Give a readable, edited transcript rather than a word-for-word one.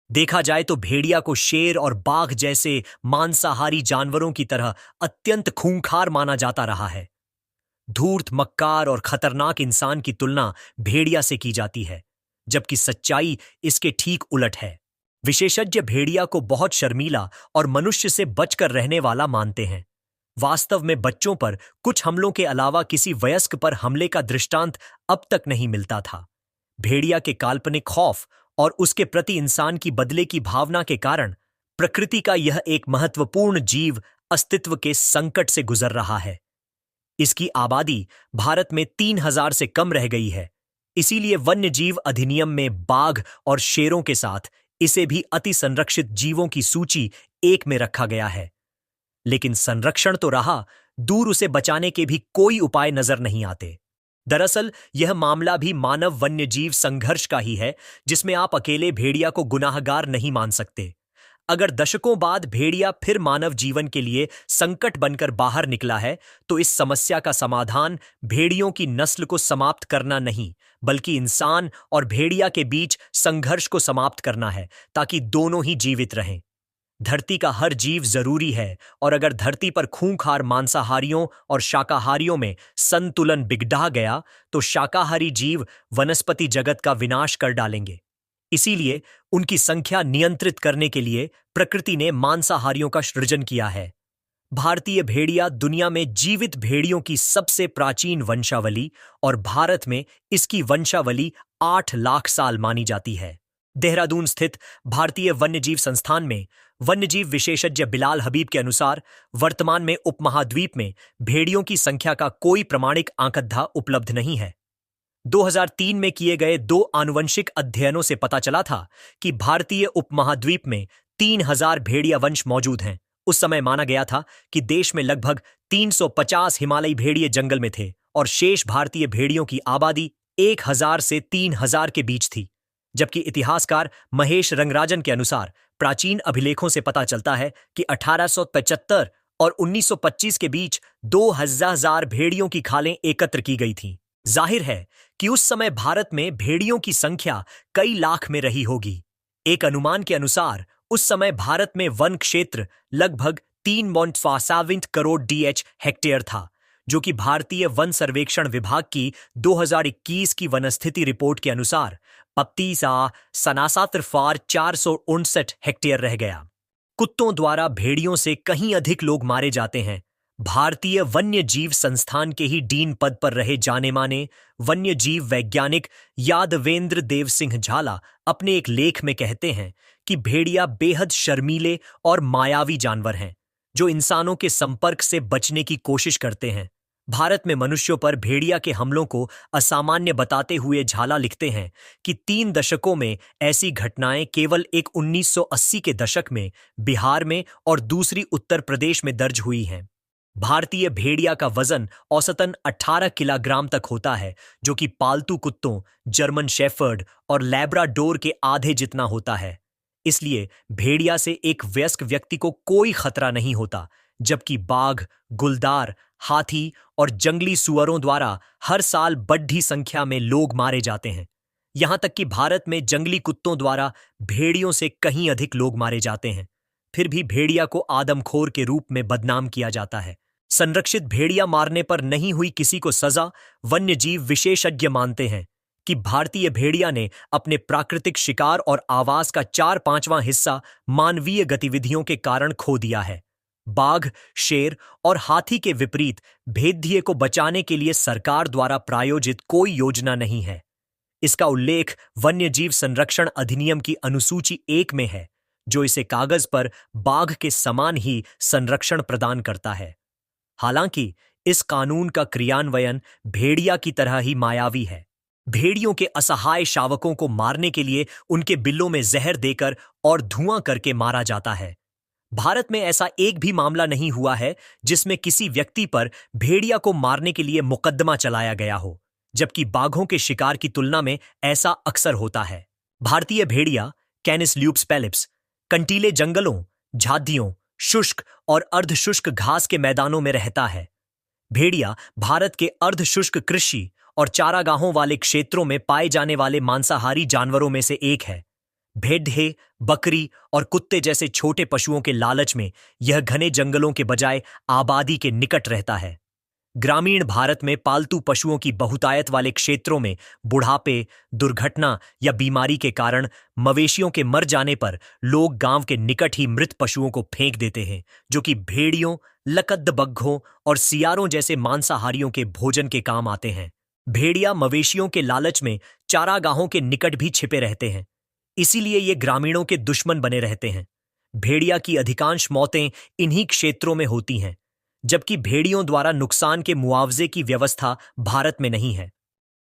देखा जाए तो भेड़िया को शेर और बाघ जैसे मांसाहारी जानवरों की तरह अत्यंत खूंखार माना जाता रहा है। धूर्त, मक्कार और खतरनाक इंसान की तुलना भेड़िया से की जाती है, जबकि सच्चाई इसके ठीक उलट है। विशेषज्ञ भेड़िया को बहुत शर्मीला और मनुष्य से बचकर रहने वाला मानते हैं। वास्तव में बच्चों पर कुछ हमलों के अलावा किसी वयस्क पर हमले का दृष्टांत अब तक नहीं मिलता था। भेड़िया के काल्पनिक खौफ और उसके प्रति इंसान की बदले की भावना के कारण प्रकृति का यह एक महत्वपूर्ण जीव अस्तित्व के संकट से गुजर रहा है। इसकी आबादी भारत में 3,000 से कम रह गई है। इसीलिए वन्य जीव अधिनियम में बाघ और शेरों के साथ इसे भी अति संरक्षित जीवों की सूची 1 में रखा गया है। लेकिन संरक्षण तो रहा, दूर उसे बचाने के भी कोई उपाय नजर नहीं आते। दरअसल यह मामला भी मानव वन्य जीव संघर्ष का ही है, जिसमें आप अकेले भेड़िया को गुनाहगार नहीं मान सकते। अगर दशकों बाद भेड़िया फिर मानव जीवन के लिए संकट बनकर बाहर निकला है, तो इस समस्या का समाधान भेड़ियों की नस्ल को समाप्त करना नहीं, बल्कि इंसान और भेड़िया के बीच संघर्ष को समाप्त करना है, ताकि दोनों ही जीवित रहें। धरती का हर जीव जरूरी है, और अगर धरती पर खूंखार मांसाहारियों और शाकाहारियों में संतुलन बिगड़ा गया, तो शाकाहारी जीव वनस्पति जगत का विनाश कर डालेंगे। इसीलिए उनकी संख्या नियंत्रित करने के लिए प्रकृति ने मांसाहारियों का सृजन किया है। भारतीय भेड़िया दुनिया में जीवित भेड़ियों की सबसे प्राचीन वंशावली, और भारत में इसकी वंशावली 8 लाख साल मानी जाती है। देहरादून स्थित भारतीय वन्यजीव संस्थान में वन्यजीव विशेषज्ञ बिलाल हबीब के अनुसार वर्तमान में उपमहाद्वीप में भेड़ियों की संख्या का कोई प्रमाणिक आंकड़ा उपलब्ध नहीं है। 2003 में किए गए 2 आनुवंशिक अध्ययनों से पता चला था कि भारतीय उपमहाद्वीप में 3,000 भेड़िया वंश मौजूद हैं। उस समय माना गया था कि देश में लगभग 350 हिमालयी भेड़िए जंगल में थे, और शेष भारतीय भेड़ियों की आबादी 1,000 से 3,000 के बीच थी। जबकि इतिहासकार महेश रंगराजन के अनुसार प्राचीन अभिलेखों से पता चलता है कि 1875 और 1925 के बीच 2,000 भेड़ियों की खालें एकत्र की गई थीं। जाहिर है कि उस समय भारत में भेड़ियों की संख्या कई लाख में रही होगी। एक अनुमान के अनुसार उस समय भारत में वन क्षेत्र लगभग 3.7 करोड़ DH हेक्टेयर था, जो कि भारतीय वन सर्वेक्षण विभाग की 2021 की वनस्थिति रिपोर्ट के अनुसार 459 हेक्टेयर रह गया। कुत्तों द्वारा भेड़ियों से कहीं अधिक लोग मारे जाते हैं। भारतीय वन्य जीव संस्थान के ही डीन पद पर रहे जाने माने वन्य जीव वैज्ञानिक यादवेंद्र देव सिंह झाला अपने एक लेख में कहते हैं कि भेड़िया बेहद शर्मीले और मायावी जानवर हैं, जो इंसानों के संपर्क से बचने की कोशिश करते हैं। भारत में मनुष्यों पर भेड़िया के हमलों को असामान्य बताते हुए झाला लिखते हैं कि 3 दशकों में ऐसी घटनाएं केवल एक 1980 के दशक में बिहार में और दूसरी उत्तर प्रदेश में दर्ज हुई हैं। भारतीय भेड़िया का वजन औसतन 18 किलोग्राम तक होता है, जो कि पालतू कुत्तों, जर्मन शेफर्ड और लैब्राडोर के आधे जितना होता है। इसलिए भेड़िया से एक वयस्क व्यक्ति को कोई खतरा नहीं होता, जबकि बाघ, गुलदार, हाथी और जंगली सुअरों द्वारा हर साल बड़ी संख्या में लोग मारे जाते हैं। यहां तक कि भारत में जंगली कुत्तों द्वारा भेड़ियों से कहीं अधिक लोग मारे जाते हैं। फिर भी भेड़िया को आदमखोर के रूप में बदनाम किया जाता है। संरक्षित भेड़िया मारने पर नहीं हुई किसी को सजा वन्यजीव विशेषज्ञ मानते हैं कि भारतीय भेड़िया ने अपने प्राकृतिक शिकार और आवास का 4/5वां हिस्सा मानवीय गतिविधियों के कारण खो दिया है। बाघ, शेर और हाथी के विपरीत भेड़िए को बचाने के लिए सरकार द्वारा प्रायोजित कोई योजना नहीं है। इसका उल्लेख वन्यजीव संरक्षण अधिनियम की अनुसूची 1 में है, जो इसे कागज पर बाघ के समान ही संरक्षण प्रदान करता है। हालांकि इस कानून का क्रियान्वयन भेड़िया की तरह ही मायावी है। भेड़ियों के असहाय शावकों को मारने के लिए उनके बिल्लों में जहर देकर और धुआं करके मारा जाता है। भारत में ऐसा एक भी मामला नहीं हुआ है जिसमें किसी व्यक्ति पर भेड़िया को मारने के लिए मुकदमा चलाया गया हो, जबकि बाघों के शिकार की तुलना में ऐसा अक्सर होता है। भारतीय भेड़िया कैनिस ल्यूप्स पेलिप्स कंटीले जंगलों, झाड़ियों, शुष्क और अर्धशुष्क घास के मैदानों में रहता है। भेड़िया भारत के अर्धशुष्क कृषि और चारागाहों वाले क्षेत्रों में पाए जाने वाले मांसाहारी जानवरों में से एक है। भेड़े, बकरी और कुत्ते जैसे छोटे पशुओं के लालच में यह घने जंगलों के बजाय आबादी के निकट रहता है। ग्रामीण भारत में पालतू पशुओं की बहुतायत वाले क्षेत्रों में बुढ़ापे, दुर्घटना या बीमारी के कारण मवेशियों के मर जाने पर लोग गांव के निकट ही मृत पशुओं को फेंक देते हैं, जो कि भेड़ियों, लकद्दबग्घों और सियारों जैसे मांसाहारियों के भोजन के काम आते हैं। भेड़िया मवेशियों के लालच में चारागाहों के निकट भी छिपे रहते हैं, इसीलिए ये ग्रामीणों के दुश्मन बने रहते हैं। भेड़िया की अधिकांश मौतें इन्हीं क्षेत्रों में होती हैं, जबकि भेड़ियों द्वारा नुकसान के मुआवजे की व्यवस्था भारत में नहीं है।